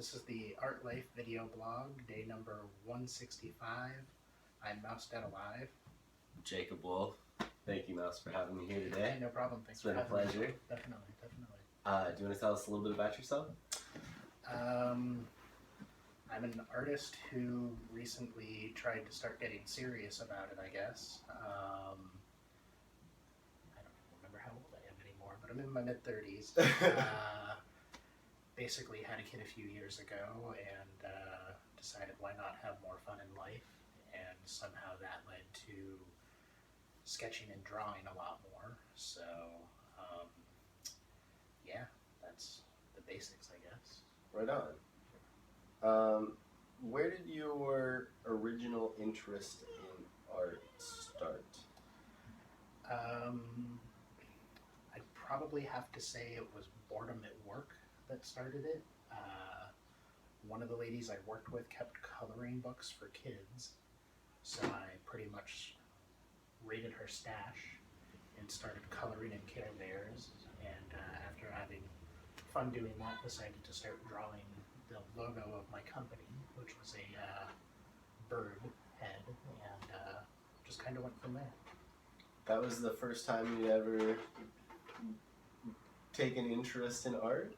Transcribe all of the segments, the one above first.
This is the Art Life video blog, day number 165. I'm Mauz Deadalive. Jacob Wolf. Thank you, Mouse, for having me here today. Hey, no problem. Thanks for having me. It's been a pleasure. Definitely. Do you want to tell us a little bit about yourself? I'm an artist who recently tried to start getting serious about it, I guess. I don't remember how old I am anymore, but I'm in my mid-30s. Basically had a kid a few years ago and decided why not have more fun in life, and somehow that led to sketching and drawing a lot more. So yeah, that's the basics, I guess. Right on. Where did your original interest in art start? I'd probably have to say it was boredom at work that started it. One of the ladies I worked with kept coloring books for kids, so I pretty much raided her stash and started coloring in Care Bears, and after having fun doing that, decided to start drawing the logo of my company, which was a bird head, and just kind of went from there. That was the first time you ever taken interest in art?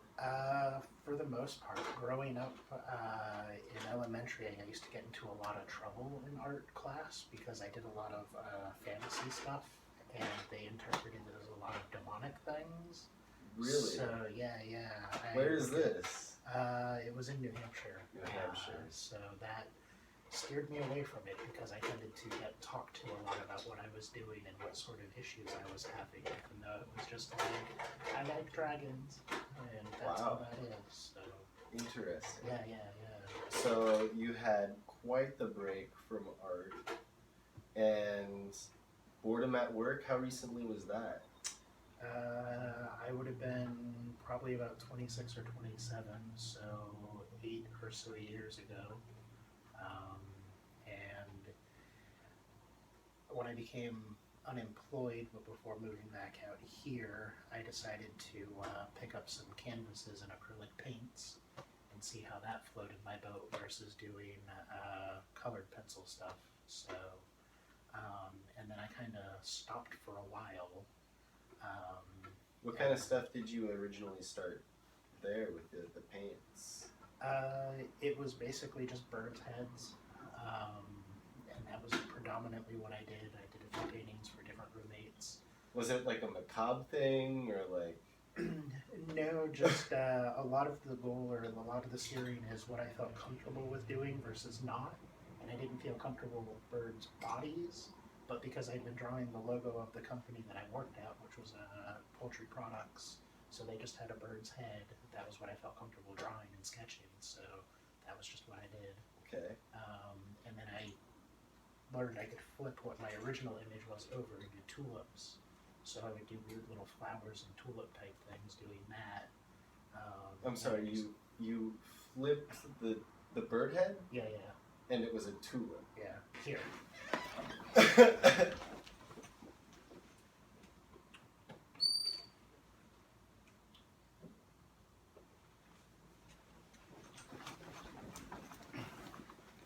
For the most part, growing up in elementary, I used to get into a lot of trouble in art class because I did a lot of fantasy stuff, and they interpreted it as a lot of demonic things. Really? So yeah. Where is this? It was in New Hampshire. New Hampshire. So that steered me away from it because I tended to get talked to a lot about what I was doing and what sort of issues I was having, even though it was just like, I like dragons, and that's all that is. So interesting. Yeah. So you had quite the break from art, and boredom at work. How recently was that? I would have been probably about 26 or 27, so 8 or so years ago. And when I became unemployed, but before moving back out here, I decided to pick up some canvases and acrylic paints and see how that floated my boat versus doing colored pencil stuff. So, and then I kind of stopped for a while. What kind of stuff did you originally start there with the paints? It was basically just birds' heads, and that was predominantly what I did. I did a few paintings for different roommates. Was it like a macabre thing, or like? No, just a lot of the goal or a lot of the steering is what I felt comfortable with doing versus not, and I didn't feel comfortable with birds' bodies. But because I'd been drawing the logo of the company that I worked at, which was poultry products, so they just had a bird's head, that was what I felt comfortable drawing and sketching, so that was just what I did. Okay. And then I learned I could flip what my original image was over into tulips, so I would do weird little flowers and tulip type things doing that. I'm sorry, you flipped the bird head? Yeah. And it was a tulip? Yeah, here.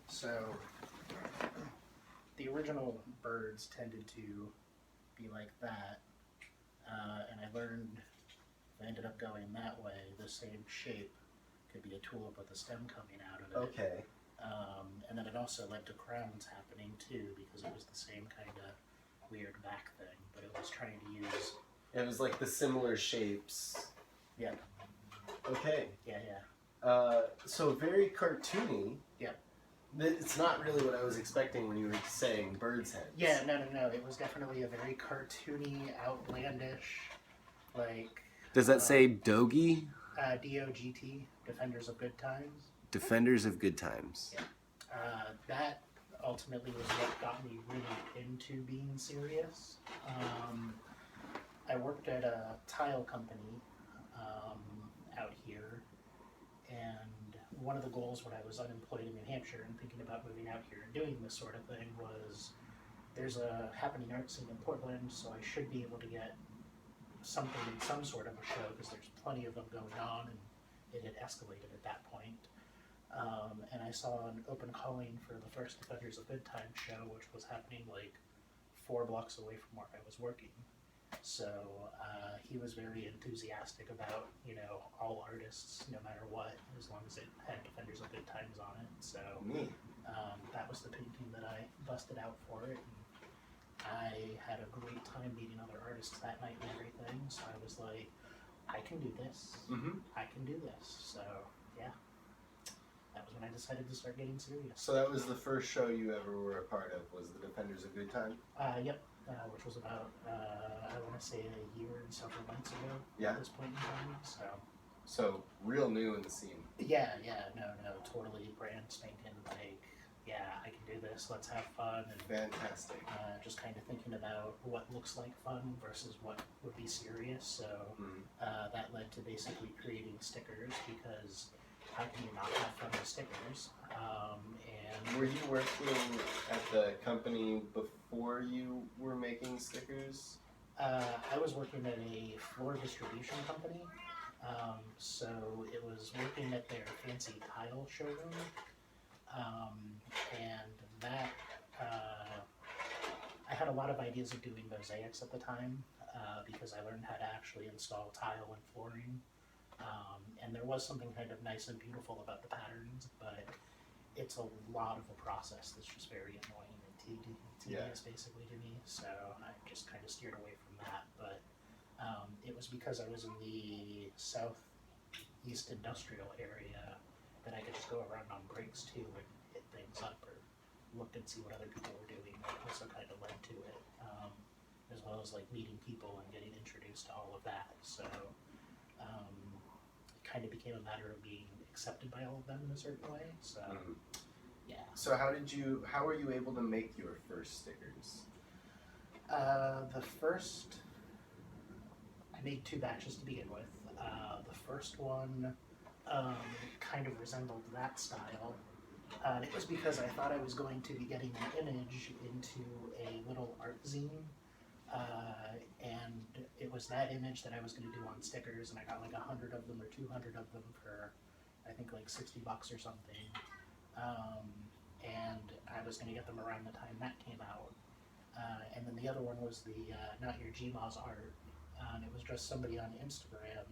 So, the original birds tended to be like that, and I learned if I ended up going that way, the same shape could be a tulip with a stem coming out of it. Okay. And then it also led to crowns happening too, because it was the same kind of weird back thing, but it was trying to use... It was like the similar shapes. Yeah. Okay. Yeah. So very cartoony. Yeah. It's not really what I was expecting when you were saying bird's heads. Yeah, no. It was definitely a very cartoony, outlandish, like... Does that say Dogi? D-O-G-T, Defenders of Good Times. Defenders of Good Times. Yeah. That ultimately was what got me really into being serious. I worked at a tile company out here, and one of the goals when I was unemployed in New Hampshire and thinking about moving out here and doing this sort of thing was there's a happening art scene in Portland, so I should be able to get something in some sort of a show because there's plenty of them going on, and it had escalated at that point. And I saw an open calling for the first Defenders of Good Time show, which was happening like 4 blocks away from where I was working. So he was very enthusiastic about, all artists, no matter what, as long as it had Defenders of Good Times on it. So that was the painting that I busted out for it. And I had a great time meeting other artists that night and everything. So I was like, I can do this. Mm-hmm. I can do this. So yeah, that was when I decided to start getting serious. So that was the first show you ever were a part of, was the Defenders of Good Time? Yep. Which was about, I want to say, a year and several months ago. Yeah. At this point in time. So real new in the scene. Yeah, no, totally brand spanking. Like, yeah, I can do this. Let's have fun. And Fantastic. just kind of thinking about what looks like fun versus what would be serious. So that led to basically creating stickers, because how can you not have fun with stickers? And Were you working at the company before you were making stickers? I was working at a floor distribution company. So it was working at their fancy tile showroom. And that, I had a lot of ideas of doing mosaics at the time, because I learned how to actually install tile and flooring. And there was something kind of nice and beautiful about the patterns, but it's a lot of a process that's just very annoying and tedious basically to me. So I just kind of steered away from that. But it was because I was in the southeast industrial area that I could just go around on breaks too and hit things up or look and see what other people were doing. That also kind of led to it, as well as like meeting people and getting introduced to all of that. So it kind of became a matter of being accepted by all of them in a certain way. So yeah. So how were you able to make your first stickers? I made 2 batches to begin with. The first one kind of resembled that style. And it was because I thought I was going to be getting an image into a little art zine. And it was that image that I was going to do on stickers, and I got like 100 of them or 200 of them for, I think, like $60 or something. And I was going to get them around the time that came out. And then the other one was the Not Your Gmaw's art. And it was just somebody on Instagram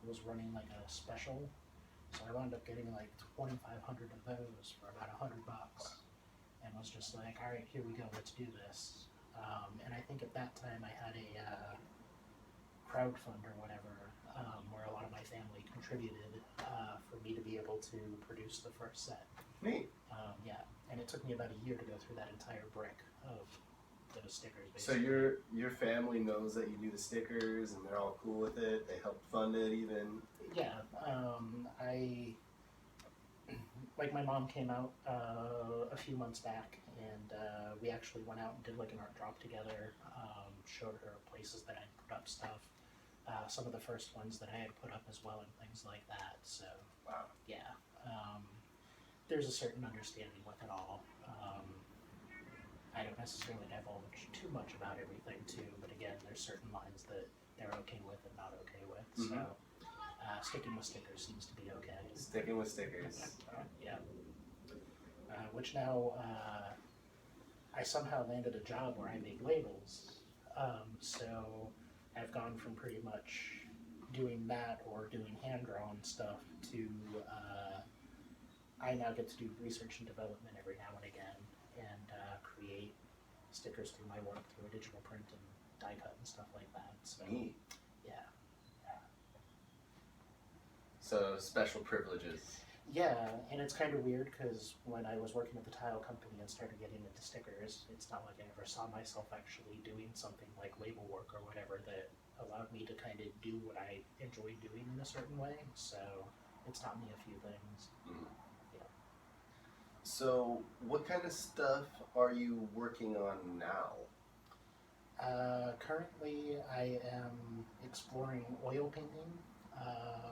who was running like a special. So I wound up getting like 2,500 of those for about $100, and was just like, all right, here we go, let's do this. And I think at that time I had a crowdfund or whatever, where a lot of my family contributed for me to be able to produce the first set. Neat. Yeah, and it took me about a year to go through that entire brick of those stickers. So Basically. your family knows that you do the stickers, and they're all cool with it. They helped fund it, even. Yeah, like my mom came out a few months back, and we actually went out and did like an art drop together. Showed her places that I'd put up stuff, some of the first ones that I had put up as well, and things like that. So Wow. yeah, there's a certain understanding with it all. I don't necessarily divulge too much about everything too, but again, there's certain lines that they're okay with and not okay with. So sticking with stickers seems to be okay. Sticking with stickers. Yeah. Which now I somehow landed a job where I make labels. So I've gone from pretty much doing that or doing hand-drawn stuff to I now get to do research and development every now and again, and create stickers through my work through a digital print and die cut and stuff like that. So Neat. yeah. So special privileges. Yeah, and it's kind of weird because when I was working at the tile company and started getting into stickers, it's not like I ever saw myself actually doing something like label work or whatever that allowed me to kind of do what I enjoy doing in a certain way. So it's taught me a few things. Yeah. So what kind of stuff are you working on now? Currently, I am exploring oil painting,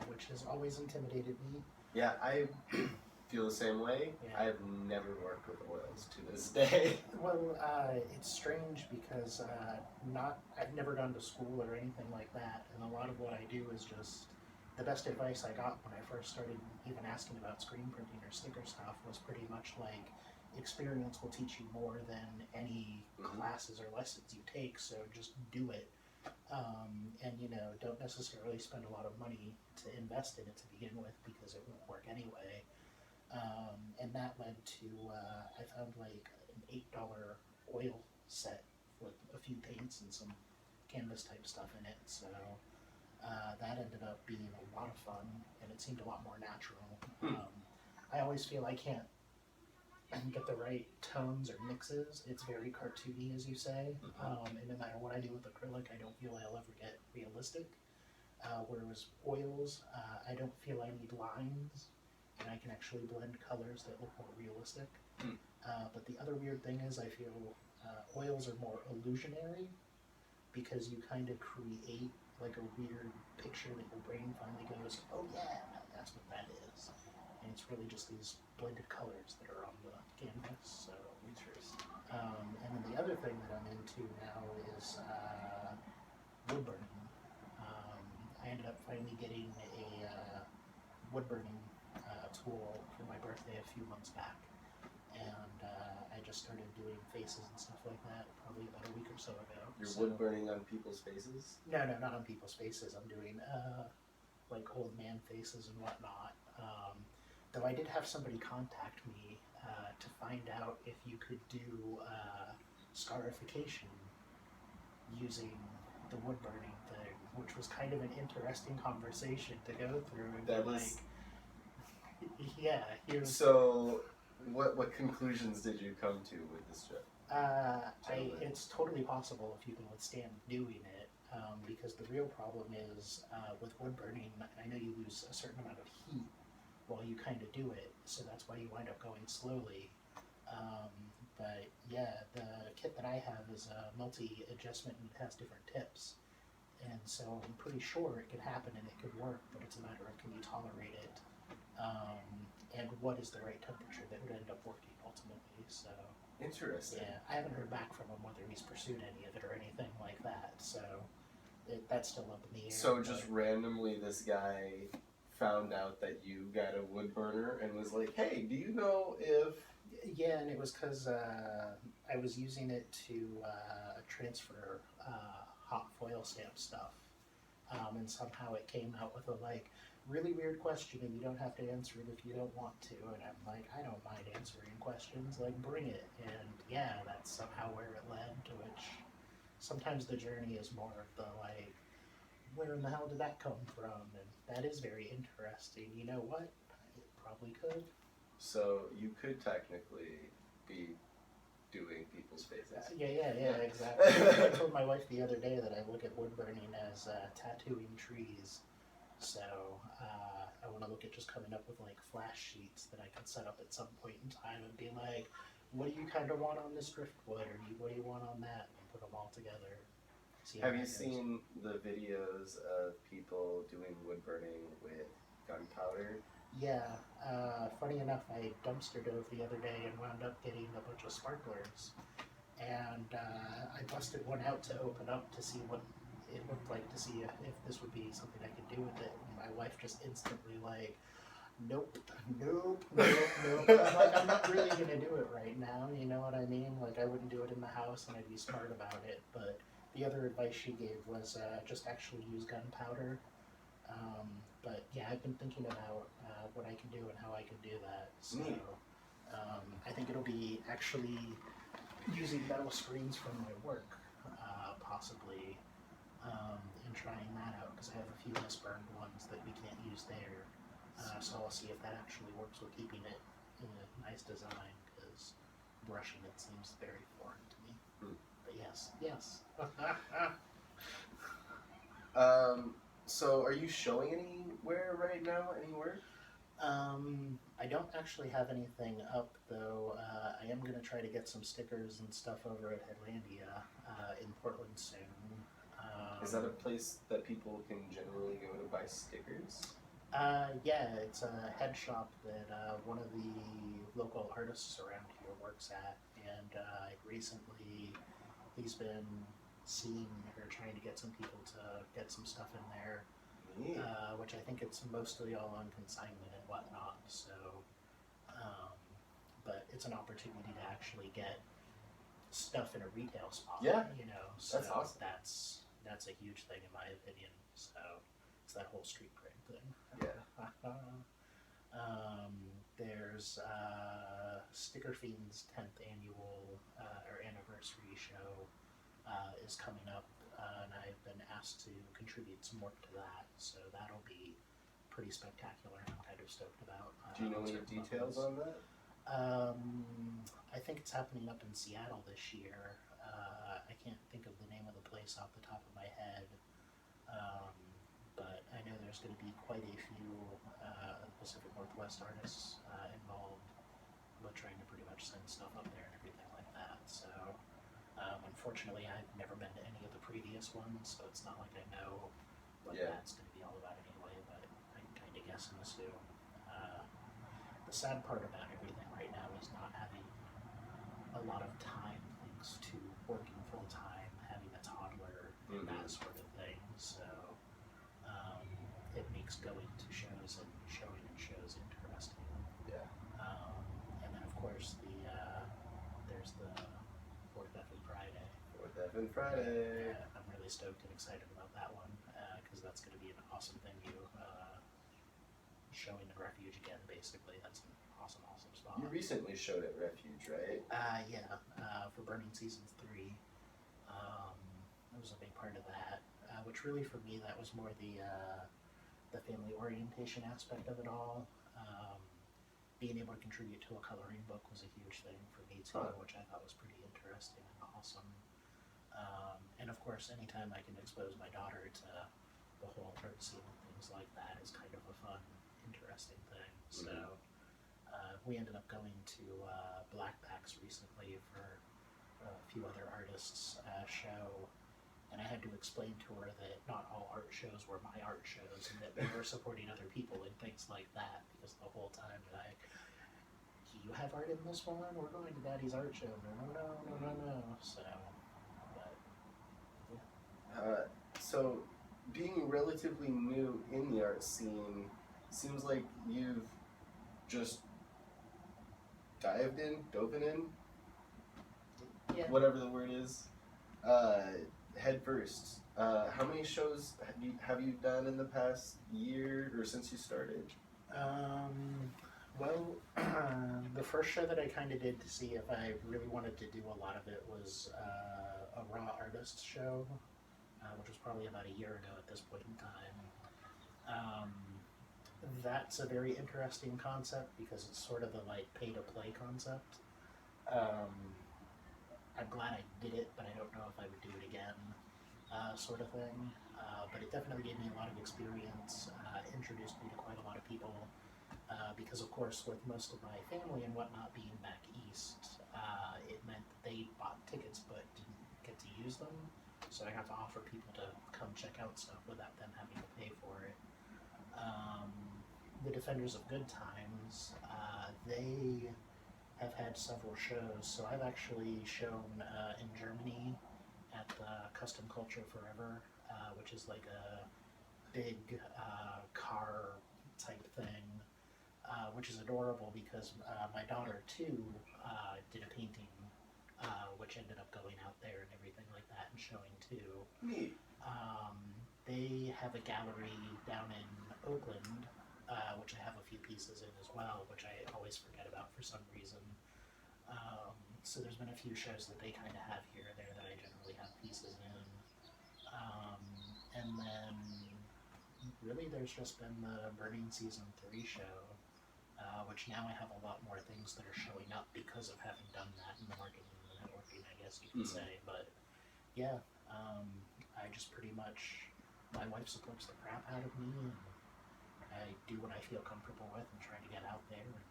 which has always intimidated me. Yeah, I feel the same way. Yeah. I've never worked with oils to this day. Well, it's strange because I've never gone to school or anything like that, and a lot of what I do is just the best advice I got when I first started even asking about screen printing or sticker stuff was pretty much like, experience will teach you more than any classes or lessons you take, so just do it. And don't necessarily spend a lot of money to invest in it to begin with, because it won't work anyway. And that led to, I found like an $8 oil set with a few paints and some canvas type stuff in it, so that ended up being a lot of fun, and it seemed a lot more natural. I always feel I can't get the right tones or mixes. It's very cartoony, as you say, and no matter what I do with acrylic, I don't feel I'll ever get realistic. Whereas oils, I don't feel I need lines, and I can actually blend colors that look more realistic. But the other weird thing is, I feel oils are more illusionary, because you kind of create like a weird picture that your brain finally goes, oh yeah, that's what that is. And it's really just these blended colors that are on the canvas. So Interesting. and then the other thing that I'm into now is wood burning. I ended up finally getting a wood burning tool for my birthday a few months back, and I just started doing faces and stuff like that probably about a week or so ago. You're wood burning on people's faces? No, not on people's faces. I'm doing like old man faces and whatnot. Though I did have somebody contact me to find out if you could do scarification using the wood burning thing, which was kind of an interesting conversation to go through. And That be was... like, yeah, here's... So, what conclusions did you come to with this trip? It's totally possible if you can withstand doing it, because the real problem is with wood burning, I know you lose a certain amount of heat while you kind of do it, so that's why you wind up going slowly. But yeah, the kit that I have is a multi-adjustment and it has different tips. And so I'm pretty sure it could happen and it could work, but it's a matter of, can you tolerate it? And what is the right temperature that would end up working ultimately, so... Interesting. Yeah, I haven't heard back from him whether he's pursued any of it or anything like that, so that's still up in the air. So just randomly this guy found out that you got a wood burner and was like, hey, do you know if... Yeah, and it was because I was using it to transfer hot foil stamp stuff, and somehow it came out with a really weird question, and you don't have to answer it if you don't want to. And I'm like, I don't mind answering questions, bring it. And yeah, that's somehow where it led, to which sometimes the journey is more of the where in the hell did that come from? And that is very interesting. You know what? It probably could. So you could technically be doing people's faces. Yeah, exactly. I told my wife the other day that I look at wood burning as tattooing trees. So I want to look at just coming up with flash sheets that I can set up at some point in time and be like, what do you kind of want on this driftwood, or what do you want on that, and put them all together. Have you seen the videos of people doing wood burning with gunpowder? Yeah, funny enough, I dumpster dove the other day and wound up getting a bunch of sparklers, and I busted one out to open up to see what it looked like, to see if this would be something I could do with it. And my wife just instantly nope. I'm not really gonna do it right now, you know what I mean? I wouldn't do it in the house, and I'd be smart about it. But the other advice she gave was just actually use gunpowder. But yeah, I've been thinking about what I can do and how I can do that. So I think it'll be actually using metal screens from my work, possibly, and trying that out, because I have a few misburned ones that we can't use there. So I'll see if that actually works with keeping it in a nice design, because brushing it seems very foreign to me. But yes. So are you showing anywhere right now? Any work? I don't actually have anything up, though. I am going to try to get some stickers and stuff over at Headlandia in Portland soon. Is that a place that people can generally go to buy stickers? Yeah, it's a head shop that one of the local artists around here works at, and recently he's been seeing or trying to get some people to get some stuff in there. Neat. which I think it's mostly all on consignment and whatnot. So, um, but it's an opportunity to actually get stuff in a retail spot. Yeah, so that's awesome. That's a huge thing in my opinion. So it's that whole street cred thing. Yeah. There's Sticker Fiend's 10th annual or anniversary show is coming up, and I've been asked to contribute some work to that, so that'll be pretty spectacular. I'm kind of stoked about. Do you know any details on that? I think it's happening up in Seattle this year. I can't think of the name of the place off the top of my head. But I know there's going to be quite a few Pacific Northwest artists involved. We're trying to pretty much send stuff up there and everything like that. So, unfortunately, I've never been to any of the previous ones, so it's not like I know what that's going to be all about anyway. But I can kind of guess and assume. The sad part about everything right now is not having a lot of time, thanks to working full time, having a toddler, and that sort of thing. So. It makes going to shows and showing in shows interesting. Yeah. And then of course there's the 4th F and Friday. 4th F and Friday. I'm really stoked and excited about that one because that's going to be an awesome venue. Showing in Refuge again, basically. That's an awesome spot. You recently showed at Refuge, right? Yeah. For Burning Season 3. That was a big part of that. Which really for me that was more the family orientation aspect of it all. Being able to contribute to a coloring book was a huge thing for me too, which I thought was pretty interesting and awesome. And of course, anytime I can expose my daughter to the whole art scene and things like that is kind of a fun, interesting thing. So we ended up going to Black Packs recently for a few other artists' show. And I had to explain to her that not all art shows were my art shows and that we were supporting other people and things like that, because the whole time that you have art in this one? We're going to Daddy's art show. No. So, but, yeah. So, being relatively new in the art scene, seems like you've just dove in, yeah. whatever the word is, head first. How many shows have you done in the past year or since you started? Well, the first show that I kind of did to see if I really wanted to do a lot of it was a Raw Artists show, which was probably about a year ago at this point in time. That's a very interesting concept because it's sort of the pay-to-play concept. I'm glad I did it, but I don't know if I would do it again, sort of thing. But it definitely gave me a lot of experience, introduced me to quite a lot of people, because of course with most of my family and whatnot being back east, it meant that they bought tickets but didn't get to use them. So I got to offer people to come check out stuff without them having to pay for it. The Defenders of Good Times, they have had several shows. So I've actually shown in Germany at the Custom Culture Forever, which is like a big car type thing, which is adorable because my daughter too did a painting, which ended up going out there and everything like that and showing too. Neat. They have a gallery down in Oakland, which I have a few pieces in as well, which I always forget about for some reason. So there's been a few shows that they kind of have here or there that I generally have pieces in. And then really there's just been the Burning Season 3 show, which now I have a lot more things that are showing up because of having done that in the marketing and the networking, I guess you could say. But yeah, I just pretty much, my wife supports the crap out of me, and I do what I feel comfortable with and try to get out there. And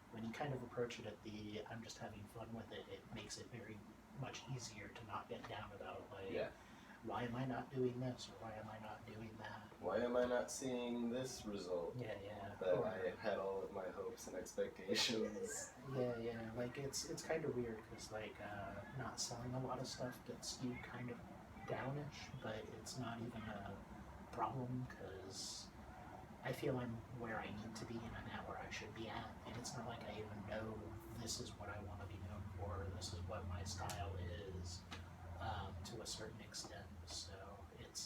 when you kind of approach it at the I'm just having fun with it, it makes it very much easier to not get down about why am I not doing this or why am I not doing that? Why am I not seeing this result? Yeah. That I had all of my hopes and expectations. Yeah. It's kind of weird because not selling a lot of stuff gets you kind of downish, but it's not even a problem because I feel I'm where I need to be and I'm at where I should be at, and it's not like I even know this is what I want to be known for, this is what my style is, to a certain extent. So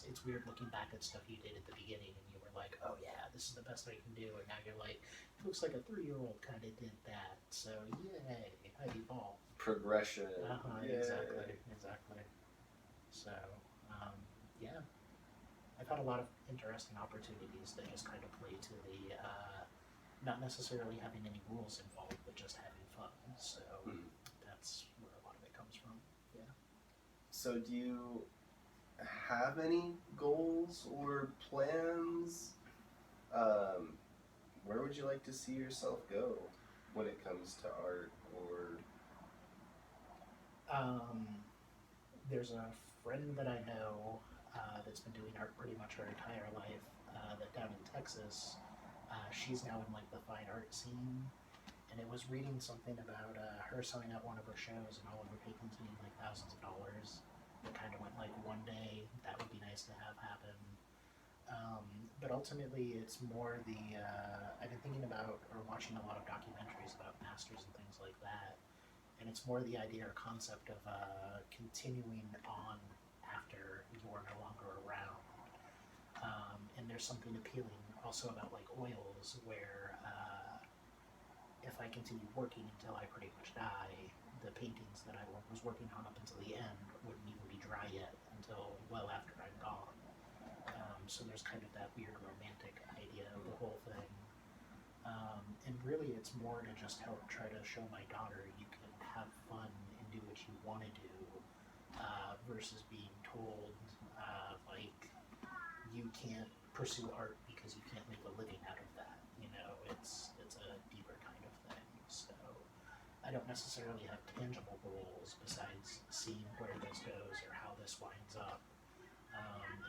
it's weird looking back at stuff you did at the beginning and you were like, oh yeah, this is the best I can do, and now you're like, it looks like a 3-year-old kind of did that. So yay, I evolved. Progression. Yeah. Exactly. So yeah, I've had a lot of interesting opportunities that just kind of play to the not necessarily having any rules involved, but just having fun. So that's where a lot of it comes from. Yeah. So do you have any goals or plans? Where would you like to see yourself go when it comes to art? Or There's a friend that I know that's been doing art pretty much her entire life. That down in Texas, she's now in like the fine art scene, and it was reading something about her selling out one of her shows and all of her paintings being like thousands of dollars. It kind of went like one day that would be nice to have happen. But ultimately, it's more the I've been thinking about or watching a lot of documentaries about masters and things like that, and it's more the idea or concept of continuing on after you're no longer around. And there's something appealing also about like oils, where if I continue working until I pretty much die, the paintings that I was working on up until the end wouldn't even be dry yet until well after I'm gone. So there's kind of that weird romantic idea of the whole thing. And really it's more to just help try to show my daughter you can have fun and do what you want to do, versus being told like you can't pursue art because you can't make a living out of that. You know, it's a deeper kind of thing. So I don't necessarily have tangible goals besides seeing where this goes or how this winds up.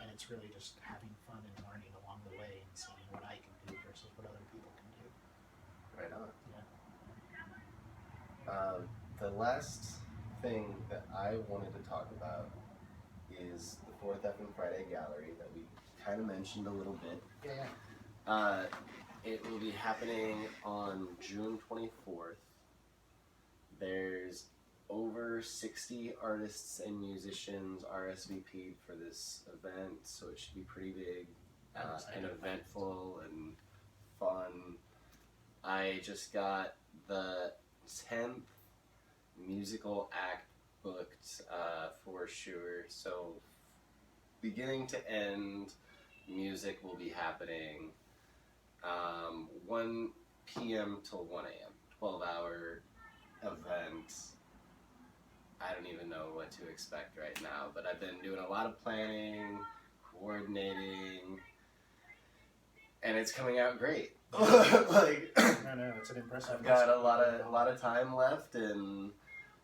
And it's really just having fun and learning along the way and seeing what I can do versus what other people can do. right on. Yeah. The last thing that I wanted to talk about is the Fourth F and Friday Gallery that we kind of mentioned a little bit. Yeah. It will be happening on June 24th. There's over 60 artists and musicians RSVP'd for this event, so it should be pretty big and eventful and fun. I just got the 10th musical act booked for sure, so beginning to end, music will be happening 1 p.m. till 1 a.m. 12-hour event. I don't even know what to expect right now, but I've been doing a lot of planning, coordinating, and it's coming out great. Like, I know, it's an impressive. I've got a lot of time left, and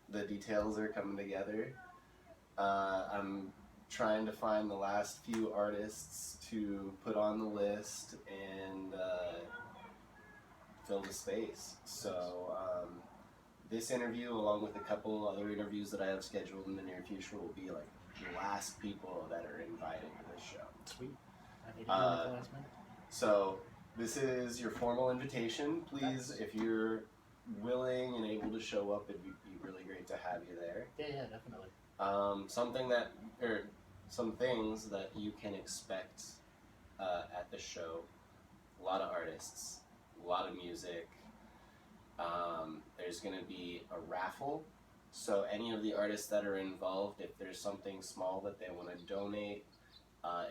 the details are coming together. I'm trying to find the last few artists to put on the list and fill the space. So this interview, along with a couple other interviews that I have scheduled in the near future, will be like the last people that are invited to this show. Sweet. I need to do it at the last minute. So this is your formal invitation. Please, if you're willing and able to show up, it'd be really great to have you there. Yeah, definitely. Some things that you can expect at the show. A lot of artists, a lot of music. There's going to be a raffle. So any of the artists that are involved, if there's something small that they want to donate,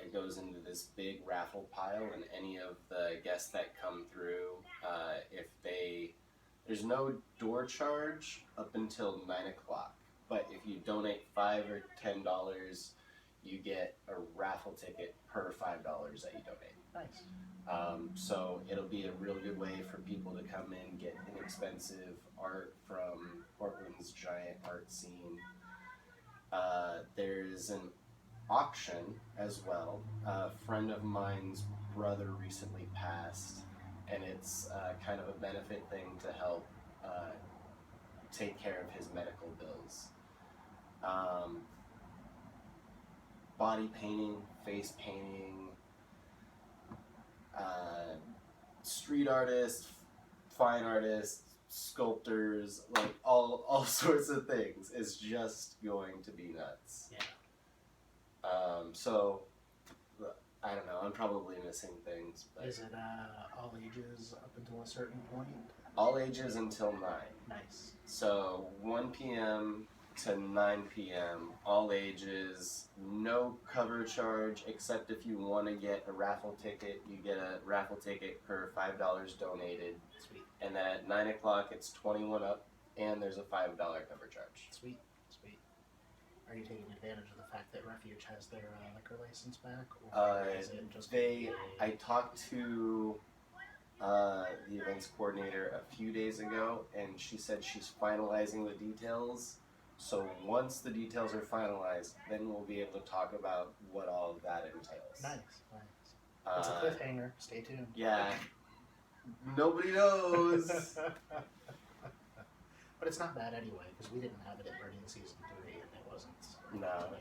it goes into this big raffle pile, and any of the guests that come through, there's no door charge up until 9 o'clock. But if you donate $5 or $10, you get a raffle ticket per $5 that you donate. Nice. So it'll be a real good way for people to come in, get inexpensive art from Portland's giant art scene. There's an auction as well. A friend of mine's brother recently passed, and it's kind of a benefit thing to help take care of his medical bills. Body painting, face painting, street artists, fine artists, sculptors, like all sorts of things. It's just going to be nuts. Yeah. So I don't know. I'm probably missing things. But Is it all ages up until a certain point? all ages until 9. Nice. So 1 p.m. to 9 p.m. all ages. No cover charge except if you want to get a raffle ticket. You get a raffle ticket per $5 donated. Sweet. And then at 9 o'clock it's 21 up, and there's a $5 cover charge. Sweet. Sweet. Are you taking advantage of the fact that Refuge has their liquor license back? Or is it just I talked to the events coordinator a few days ago, and she said she's finalizing the details. So once the details are finalized, then we'll be able to talk about what all of that entails. Nice, nice. It's a cliffhanger. Stay tuned. Yeah. Nobody knows. But it's not bad anyway, because we didn't have it at Burning Season 3, and it wasn't. No.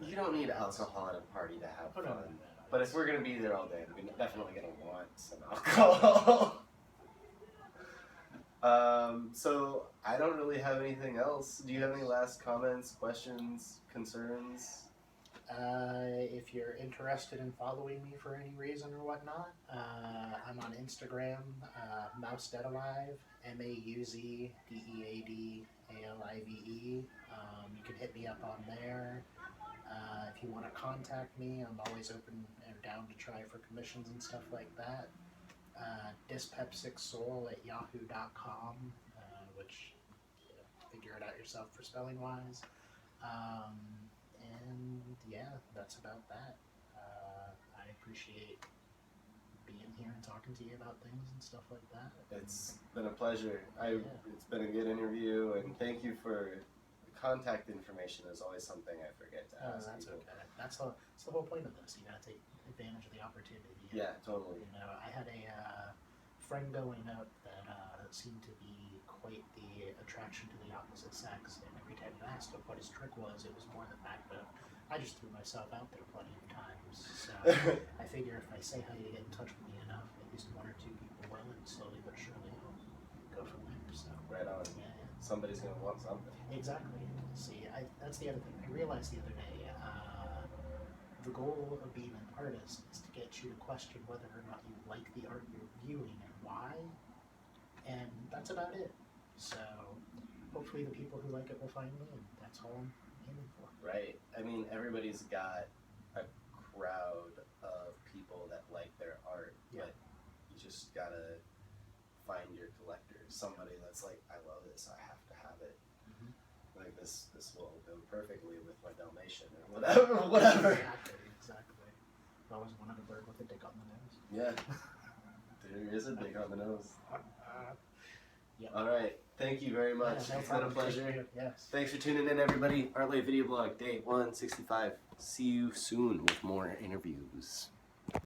You don't need alcohol at a party to have fun. No. But if we're going to be there all day, we're definitely going to want some alcohol. So I don't really have anything else. Do you have any last comments, questions, concerns? If you're interested in following me for any reason or whatnot, I'm on Instagram, Mauz Deadalive, MauzDeadalive. You can hit me up on there. If you want to contact me, I'm always open and down to try for commissions and stuff like that. Dyspepsicsoul@yahoo.com, which figure it out yourself for spelling wise. And yeah, that's about that. I appreciate being here and talking to you about things and stuff like that. It's been a pleasure. It's been a good interview, and thank you for the contact information. Is always something I forget to ask. That's people. okay. That's the whole point of this. You gotta take advantage of the opportunity. Yeah, totally. You know, I had a friend going up that seemed to be quite the attraction to the opposite sex, and every time you asked him what his trick was, it was more the fact that I just threw myself out there plenty of times. So I figure if I say how you get in touch with me enough, at least 1 or 2 people will, and slowly but surely I'll go from there. So right on. yeah. Somebody's gonna want something. Exactly. See, that's the other thing. I realized the other day, the goal of being an artist is to get you to question whether or not you like the art you're viewing and why, and that's about it. So hopefully the people who like it will find me, and that's all I'm aiming for. Right. I mean, everybody's got a crowd of people that like their art, but you just gotta find your collector. Somebody that's like, I love this, I have to have it. Mm-hmm. Like this will go perfectly with my Dalmatian or whatever. Exactly. I always wanted a bird with a dick on the nose. Yeah. There is a dick on the nose. Yep. All right. Thank you very much. Yeah, no It's been a problem. pleasure. Yes. Thanks for tuning in, everybody. Art Life Video Blog, day 165. See you soon with more interviews.